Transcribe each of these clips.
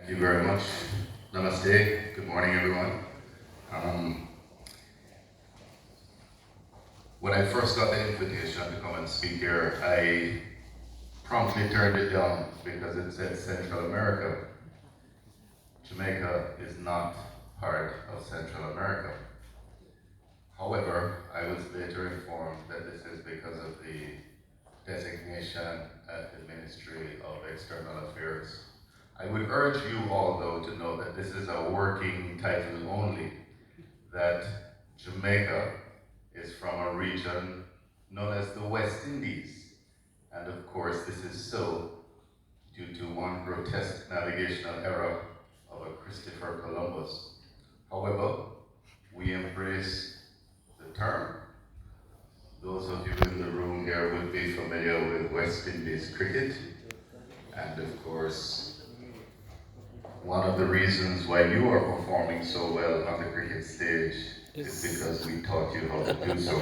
Thank you very much. Namaste. Good morning, everyone. Um, when I first got the invitation to come and speak here, I promptly turned it down because it said Central America. Jamaica is not part of Central America. However, I was later informed that this is because of the designation at the Ministry of External Affairs. I would urge you all, though, to know that this is a working title only, that Jamaica is from a region known as the West Indies. And of course, this is so due to one grotesque navigational error of a Christopher Columbus. However, we embrace the term. Those of you in the room here would be familiar with West Indies cricket. And of course, one of the reasons why you are performing so well on the cricket stage is because we taught you how to do so.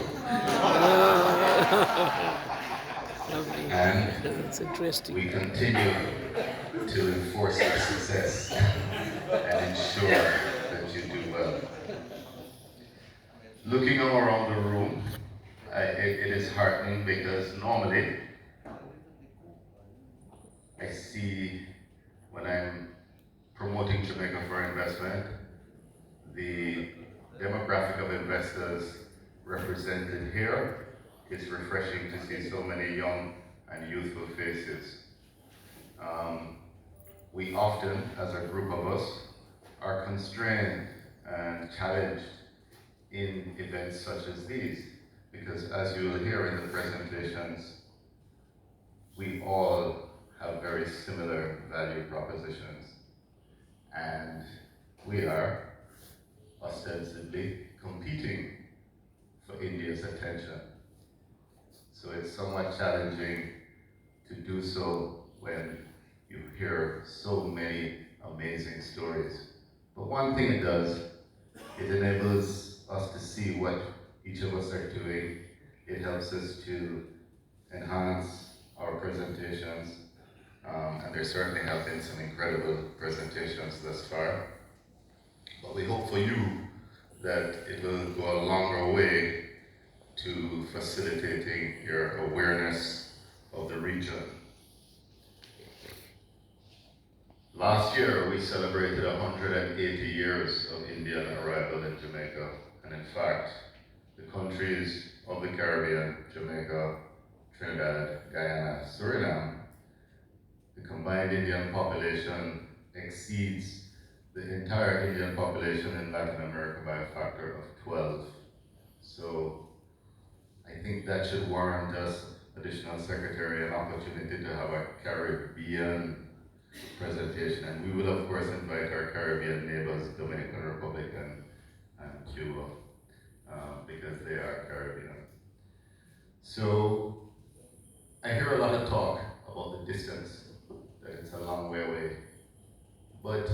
And That's interesting. we continue to enforce your success and ensure that you do well. Looking all around the room, it is heartening because normally I see when I'm promoting Jamaica for investment, the demographic of investors represented here is refreshing to see so many young and youthful faces. We often, as a group of us, are constrained and challenged in events such as these, because as you will hear in the presentations, we all have very similar value propositions. And we are ostensibly competing for India's attention. So it's somewhat challenging to do so when you hear so many amazing stories. But one thing it does, it enables us to see what each of us are doing. It helps us to enhance our presentations. And there certainly have been some incredible presentations thus far. But we hope for you that it will go a longer way to facilitating your awareness of the region. Last year, we celebrated 180 years of Indian arrival in Jamaica. And in fact, the countries of the Caribbean, Jamaica, Trinidad, Guyana, Suriname, the combined Indian population exceeds the entire Indian population in Latin America by a factor of 12. So I think that should warrant us, Additional Secretary, an opportunity to have a Caribbean presentation. And we will of course invite our Caribbean neighbors, Dominican Republic and Cuba, because they are Caribbean. So I hear a lot of talk about the distance, that it's a long way away. But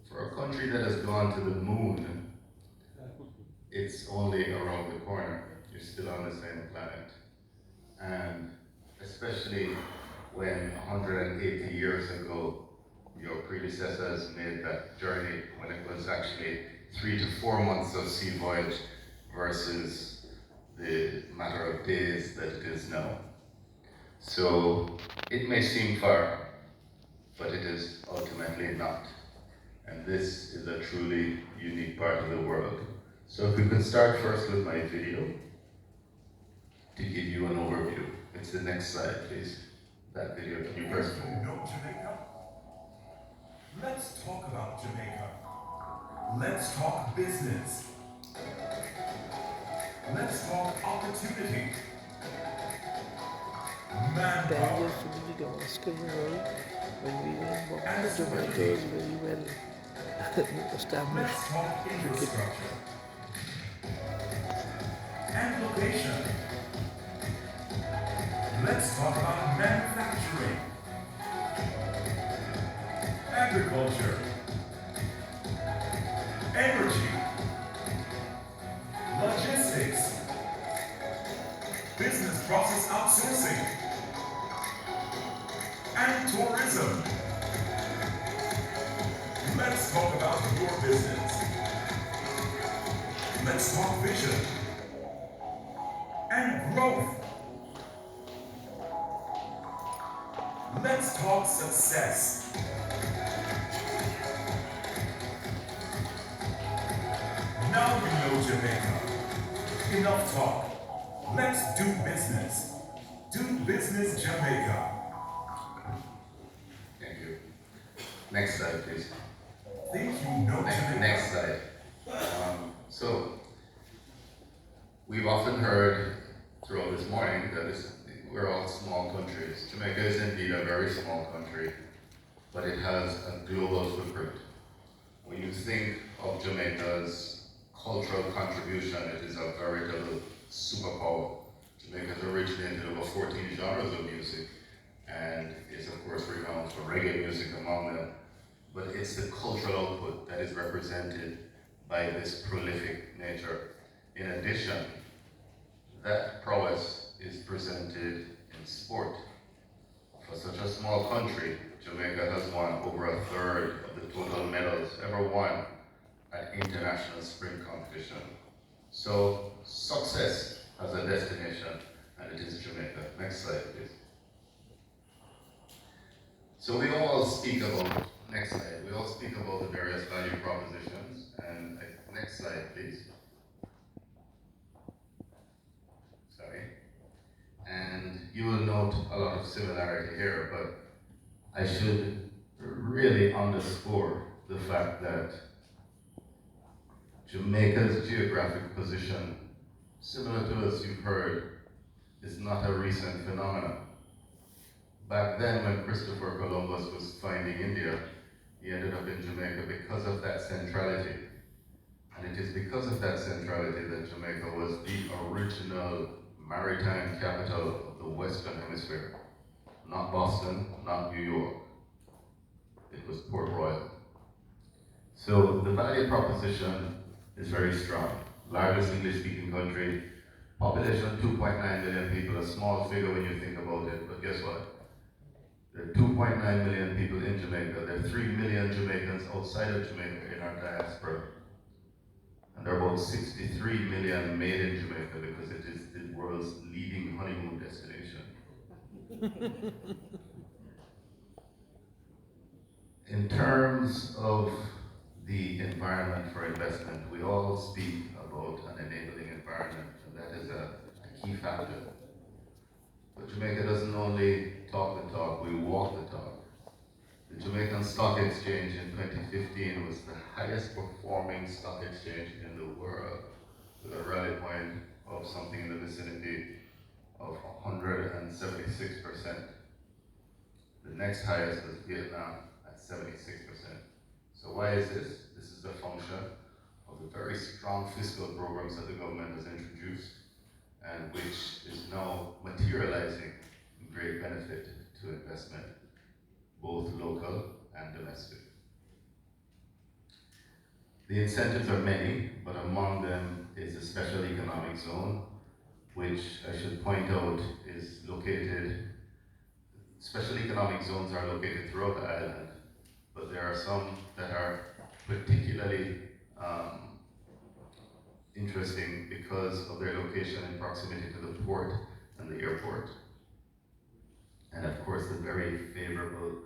for a country that has gone to the moon, it's only around the corner. You're still on the same planet. And especially when 180 years ago, your predecessors made that journey when it was actually 3 to 4 months of sea voyage versus the matter of days that it is now. So it may seem far, but it is ultimately not. And this is a truly unique part of the world. So if we could start first with my video to give you an overview. It's the next slide, please. That video, can you press play? Know Jamaica? Let's talk about Jamaica. Let's talk business. Let's talk opportunity. 10 Manpower. years to be the Oscar world when we were born. Jamaica is very well established. Let's talk infrastructure. And location. Let's talk about manufacturing. Agriculture. Energy. Logistics. Business process outsourcing. And tourism. Let's talk about your business. Let's talk vision and growth. Let's talk success. Now you know Jamaica. Enough talk. Let's do business. Do business Jamaica. Thank you. Next slide, please. Think you know Jamaica? Next slide. So, we've often heard throughout this morning that we're all small countries. Jamaica is indeed a very small country, but it has a global footprint. When you think of Jamaica's cultural contribution, it is a veritable superpower. Jamaica has originated over 14 genres of music, and is of course renowned for reggae music among them. But it's the cultural output that is represented by this prolific nature. In addition, that prowess is presented in sport. For such a small country, Jamaica has won over a third of the total medals ever won at international sprint competition. So success has a destination, and it is Jamaica. Next slide, please. So we all speak about, next slide, we all speak about the various value propositions, and next slide, please. Sorry. And you will note a lot of similarity here, but I should really underscore the fact that Jamaica's geographic position, similar to as you've heard, is not a recent phenomenon. Back then, when Christopher Columbus was finding India, he ended up in Jamaica because of that centrality. And it is because of that centrality that Jamaica was the original maritime capital of the Western Hemisphere. Not Boston, not New York. It was Port Royal. So the value proposition is very strong. Largest English-speaking country, population 2.9 million people, a small figure when you think about it, but guess what? There are 2.9 million people in Jamaica. There are 3 million Jamaicans outside of Jamaica in our diaspora. And there are about 63 million made in Jamaica because it is the world's leading honeymoon destination. In terms of the environment for investment, we all speak about an enabling environment, and that is a key factor. But Jamaica doesn't only talk the talk, we walk the talk. The Jamaican Stock Exchange in 2015 was the highest performing stock exchange in the world, with a rally point of something in the vicinity of 176%. The next highest was Vietnam at 76%. So why is this? This is a function of the very strong fiscal programs that the government has introduced, and which is now materializing in great benefit to investment, both local and domestic. The incentives are many, but among them is the special economic zone, which I should point out is located, special economic zones are located throughout the island, but there are some that are particularly interesting because of their location and proximity to the port and the airport. And of course, the very favorable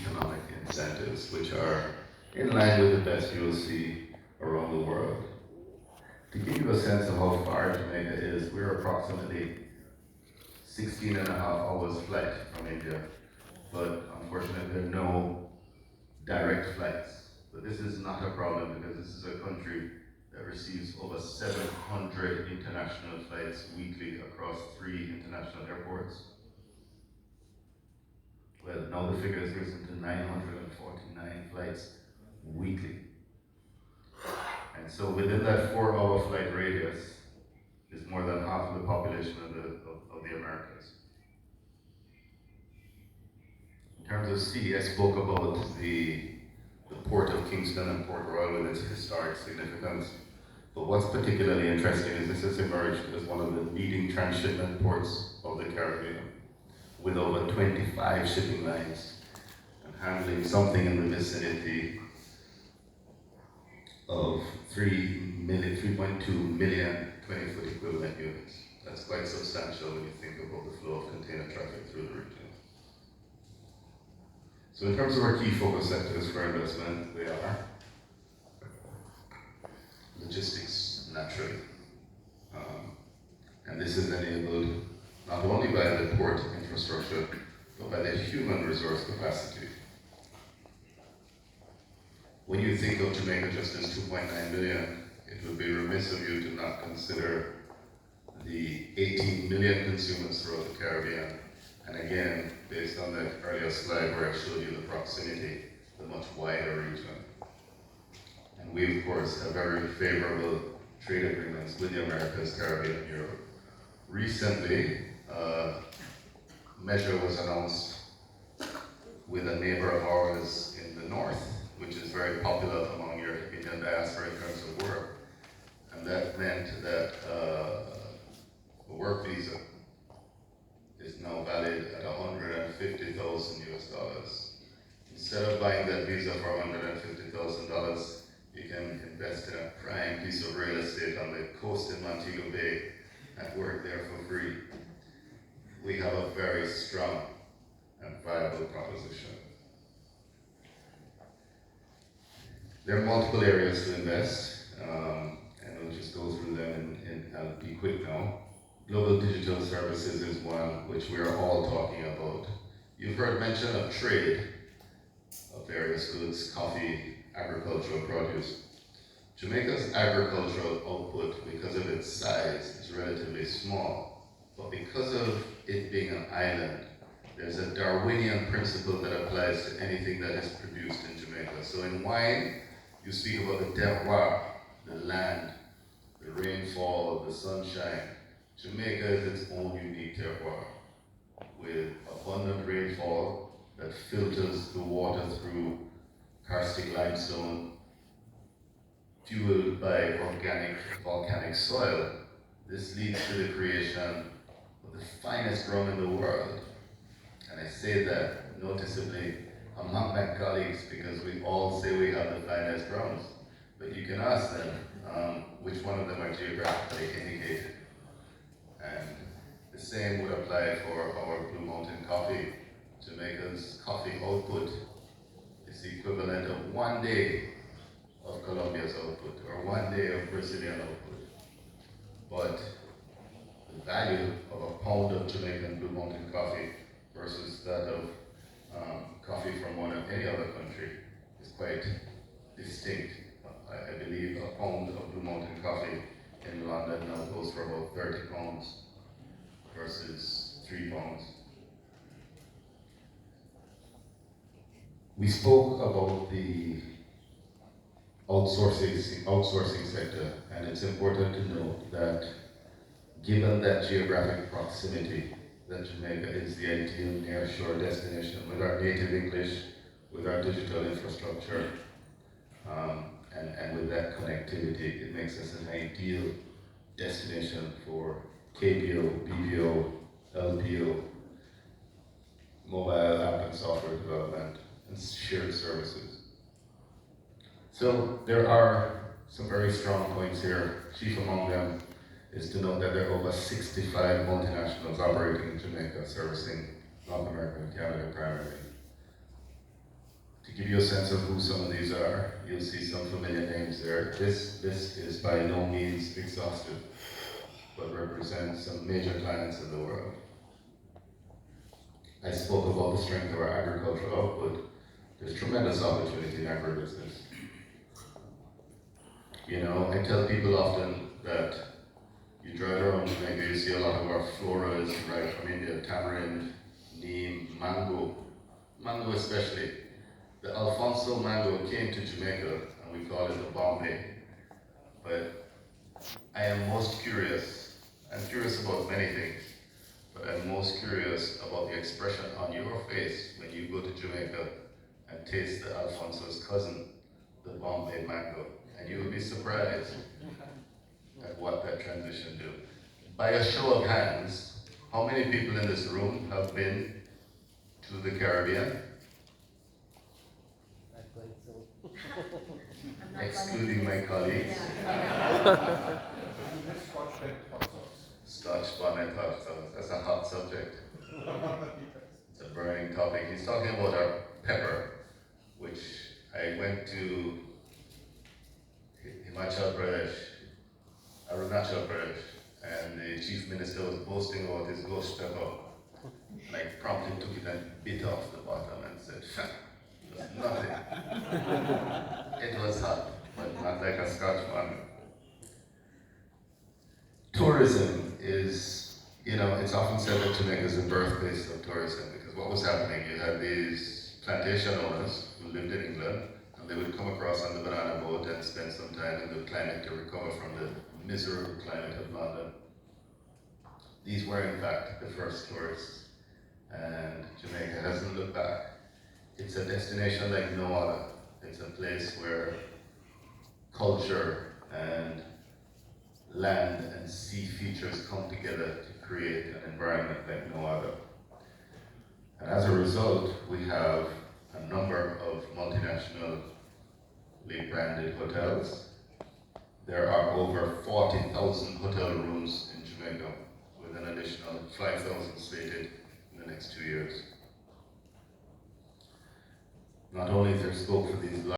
economic incentives, which are in line with the best you'll see around the world. To give you a sense of how far Jamaica is, we're approximately 16 and a half hours flight from India, but unfortunately there are no direct flights. But this is not a problem because this is a country that receives over 700 international flights weekly across 3 international airports. Well, now the figure has risen to 949 flights weekly. And so within that 4-hour flight radius is more than half of the population of the Americas. In terms of sea, I spoke about the port of Kingston and Port Royal with its historic significance. But what's particularly interesting is this has emerged as one of the leading transshipment ports of the Caribbean, with over 25 shipping lines and handling something in the vicinity of 3.2 million 20-foot equivalent units. That's quite substantial when you think about the flow of container traffic through the region. So in terms of our key focus sectors for investment, they are logistics, naturally. And this is enabled not only by the port infrastructure, but by the human resource capacity. When you think of Jamaica just as 2.9 million, it would be remiss of you to not consider the 18 million consumers throughout the Caribbean. And again, based on that earlier slide where I showed you the proximity, the much wider region. And we, of course, have very favorable trade agreements with the Americas, Caribbean, and Europe. Recently, a measure was announced with a neighbor of ours in the north, which is very popular among your Indian diaspora in terms of work. And that meant that a work visa is now valid at $150,000 US. Instead of buying that visa for $150,000, you can invest in a prime piece of real estate on the coast in Montego Bay and work there for free. We have a very strong and viable proposition. There are multiple areas to invest, and we'll just go through them and I'll be quick now. Global digital services is one which we are all talking about. You've heard mention of trade of various goods, coffee, agricultural produce. Jamaica's agricultural output, because of its size, is relatively small, but because of it being an island, there's a Darwinian principle that applies to anything that is produced in Jamaica. So in wine, you speak about the terroir, the land, the rainfall, the sunshine. Jamaica is its own unique terroir, with abundant rainfall that filters the water through karstic limestone, fueled by organic volcanic soil. This leads to the creation of the finest rum in the world. And I say that noticeably among my colleagues because we all say we have the finest rums. But you can ask them which one of them are geographically indicated. And the same would apply for our Blue Mountain coffee. Jamaica's coffee output is the equivalent of 1 day of Colombia's output, or 1 day of Brazilian output. But the value of a pound of Jamaican Blue Mountain coffee versus that of coffee from any other country is quite distinct. I believe a pound of Blue Mountain coffee in London now goes for about 30 pounds versus 3 pounds. We spoke about the outsourcing sector, and it's important to note that given that geographic proximity, that Jamaica is the ideal nearshore destination with our native English, with our digital infrastructure, and with that connectivity, it makes us an ideal destination for KPO, BPO, LPO, mobile app and software development, and shared services. So there are some very strong points here. Chief among them is to note that there are over 65 multinationals operating in Jamaica, servicing North America and Canada primarily. To give you a sense of who some of these are, you'll see some familiar names there. This is by no means exhaustive, but represents some major clients in the world. I spoke about the strength of our agricultural output. There's tremendous opportunity in agribusiness. You know, I tell people often that you drive around Jamaica, you see a lot of our floras right from India, tamarind, neem, mango especially. The Alfonso mango came to Jamaica and we call it the Bombay. But I am most curious. I'm curious about many things, but I'm most curious about the expression on your face when you go to Jamaica and taste the Alfonso's cousin, the Bombay mango. And you will be surprised at what that transition do. By a show of hands, how many people in this room have been to the Caribbean? excluding my colleagues. Scotch bonnet hot sauce. That's a hot subject. It's a burning topic. He's talking about our pepper, which I went to Arunachal Pradesh, and the chief minister was boasting about his ghost pepper. And I promptly took it and bit off the bottom and said, it was nothing. It was hot, but not like a Scotch bonnet. Tourism is, it's often said that Jamaica is the birthplace of tourism, because what was happening, you had these plantation owners who lived in England, and they would come across on the banana boat and spend some time in the climate to recover from the miserable climate of London. These were in fact the first tourists, and Jamaica hasn't looked back. It's a destination like no other. It's a place where culture and land and sea features come together to create an environment like no other. And as a result, we have a number of multinationally branded hotels. There are over 40,000 hotel rooms in Jamaica, with an additional 5,000 slated in the next 2 years. Not only is there scope for these